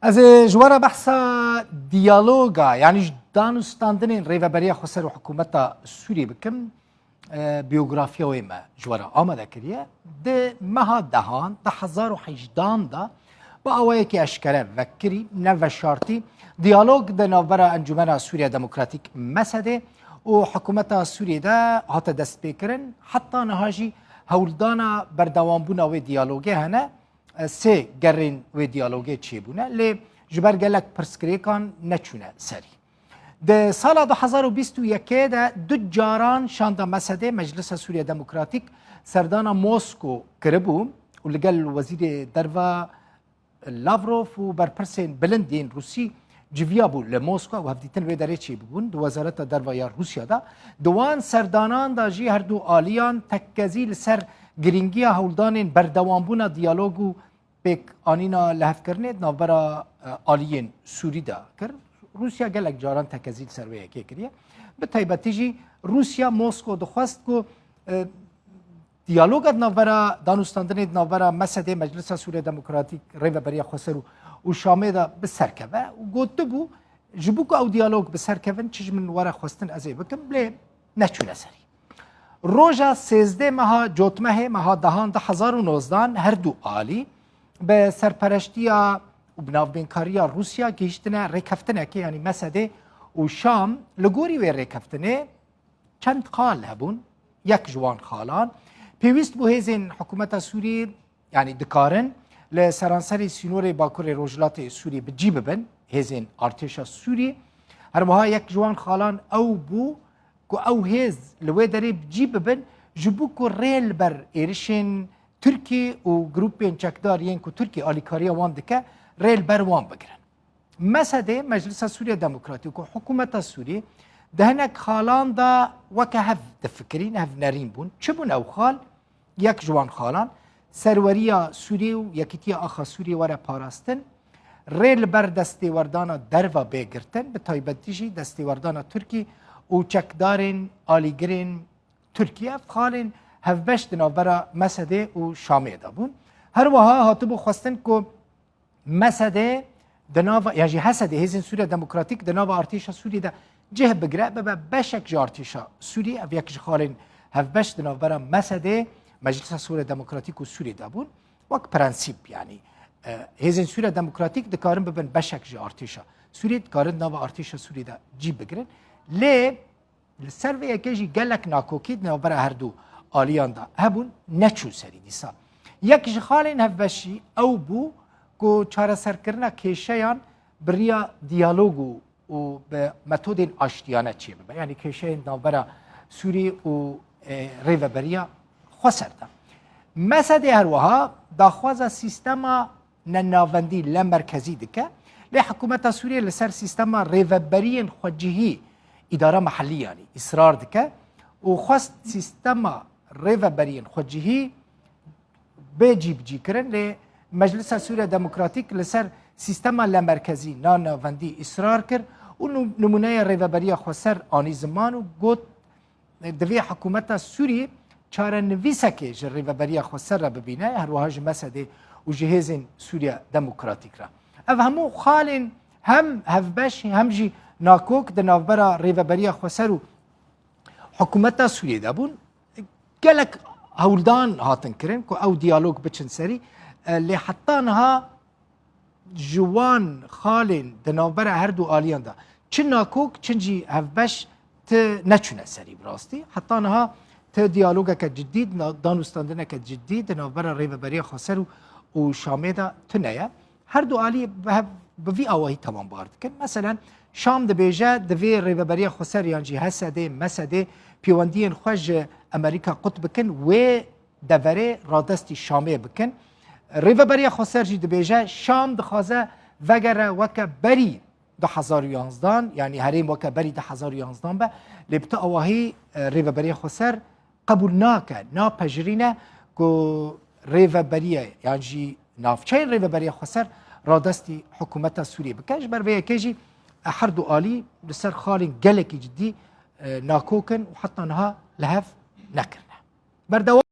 از جوارا بحثا دیالوگا یعنی دانستاندن ریوبری خسر و حکومت سوری بکم بیوگرافیا و ما جوارا آماده کریه ده مها دهان ده 1018 دا با اوایی که اشکره وکری نو شارتی دیالوگ ده نوبرا انجمن سوریا دموکراتیک مسده و حکومت سوری ده هات دست بکرن حتی نهاجی هولدانا بردوام بونا و دیالوگه هنه سه گرین و دیالوگی چی بونه لی جبر گلک پرسکریکان نچونه سری ده سال 2021 ده دو جاران شانده مسده مجلس سوریا دموکراتیک سردان موسکو کربو و لگل وزیر دروا لاوروف و برپرسین بلندین روسی جویا بو لموسکو و هفدیتن وی داره چی بون دو وزارت دروا یا روسیا دا دوان سردانان دا جی هر دو آلیان تکزیل سر گرینگی هولدان بردوامبونا دیالوگو پیک آنینا لحف کرنه نوبرا آلیین سوری دا کر روسیا گلک جاران تکزیل سرویه که کریه به تایبتی جی روسیا موسکو دخواست کو دیالوگت نوبرا دانستاندن نوبرا مسده مجلس سوریه دموکراتیک ریوبری خسرو و شامه دا بسرکوه و گوته بو جبوک او دیالوگ بسرکوون چیز من ورا خواستن ازی بکم بلی نچونه سری روژا 13 ماه جوتمه ماه دهان 2019 هر دو آلی به سرپرشتی و بناوبینکاری روسیا گیشتنه ریکفتنه که یعنی مسده و شام لگوری و ریکفتنه چند خال هبون یک جوان خالان پیوست بو هزین حکومت سوری یعنی دکارن لسرانسری سینور باکور روجلات سوری بجیب بن هزین ارتش سوری هر ماه یک جوان خالان او بو که او هز لوی داره بجیب بن جبو که ریل بر ایرشن ترکی و گروپین چکدارین که ترکی آلیکاری وان دکه ریل بر وان بگرن مسده مجلس سوریا دموکراتیک و حکومت سوری دهنک خالان دا وکه هف دفکرین هف نرین بون چه بون او خال یک جوان خالان سروریا سوری و یکیتی آخا سوری وره پاراستن ریل بر دستی وردانا دروا بگرتن به تایبتیجی دستی وردانا ترکی و چکدارین آلیگرین ترکیه خالین هفبش دنابرا مسده و شامه دا بون هر وها هاتبو خواستن که مسده دناوا یعنی حسده هزین سوریا دموکراتیک دناوا ارتیشا سوری دا جه بگره ببا بشک جه ارتیشا سوری او یک خالین هفبش دنابرا مسده مجلس سوریا دموکراتیک و سوری دا بون وک پرنسیب یعنی هزین سوریا دموکراتیک دکارن ببن بشک جه ارتیشا سوری دکارن ناوا ارتیشا سوری دا جی بگرن لی سر و یکیجی گلک ناکوکید نوبر هر دو آلیان دا هبون نچو سری دیسا یک جخالین هفبشی او بو که چاره سر کرنا کشیان بریا دیالوگو و به متود آشتیانه چیه ببا یعنی کشیان نوبر سوری و ریوبریا خسر دا مسده هر وها داخواز سیستما نناوندی لمرکزی دکه لی حکومت سوریه لسر سیستما ریوبرین خوجهی اداره محلی یعنی اصرار دکه و خواست سیستما ریوبرین خوجهی بجیب جی کرن لی مجلس سوریا دموکراتیک لسر سیستما لمرکزی ناناوندی اصرار کرد و نمونه ریوبری خسر آنی زمان و گوت دوی حکومت سوری چاره نویسه که جه ریوبری خسر را ببینه هر وهاج مسده و جهازین سوریا دموکراتیک را او همو خالین هم هفبش هم جی ناکوک د نوبرا ریوبری خسر و حکومت سوری دا بون گلک هولدان هاتن کرن که او دیالوگ بچن سری لی حتی نها جوان خالین د نوبرا هر دو آلیان دا چه ناکوک چنجی هفبش ته نچونه سری براستی حتی نها ته دیالوگه که جدید دانستاندنه که جدید د نوبرا ریوبری خسر و شامه دا تنیه هر دو آلی به وی آواهی تمام بارد کن مثلا شام دبیجه دوی ریوبری خسر یانجی حسده مسده پیواندین خوش امریکا قطب بکن و دوره رادستی شامه بکن ریوبری خسر جی دبیجه شام دخوازه وگر وکه بری 2011 یعنی هریم وکه بری 2011 به لبتا آواهی ریوبری خسر قبول ناکه ناپجرینه که ریوبری یعنی نافچین ریوبری خسر رادستی حکومت سوریه بکش بر وی کجی هر دو آلی لسر خالین گلکی جدی ناکوکن و حتی نها لحف نکرنه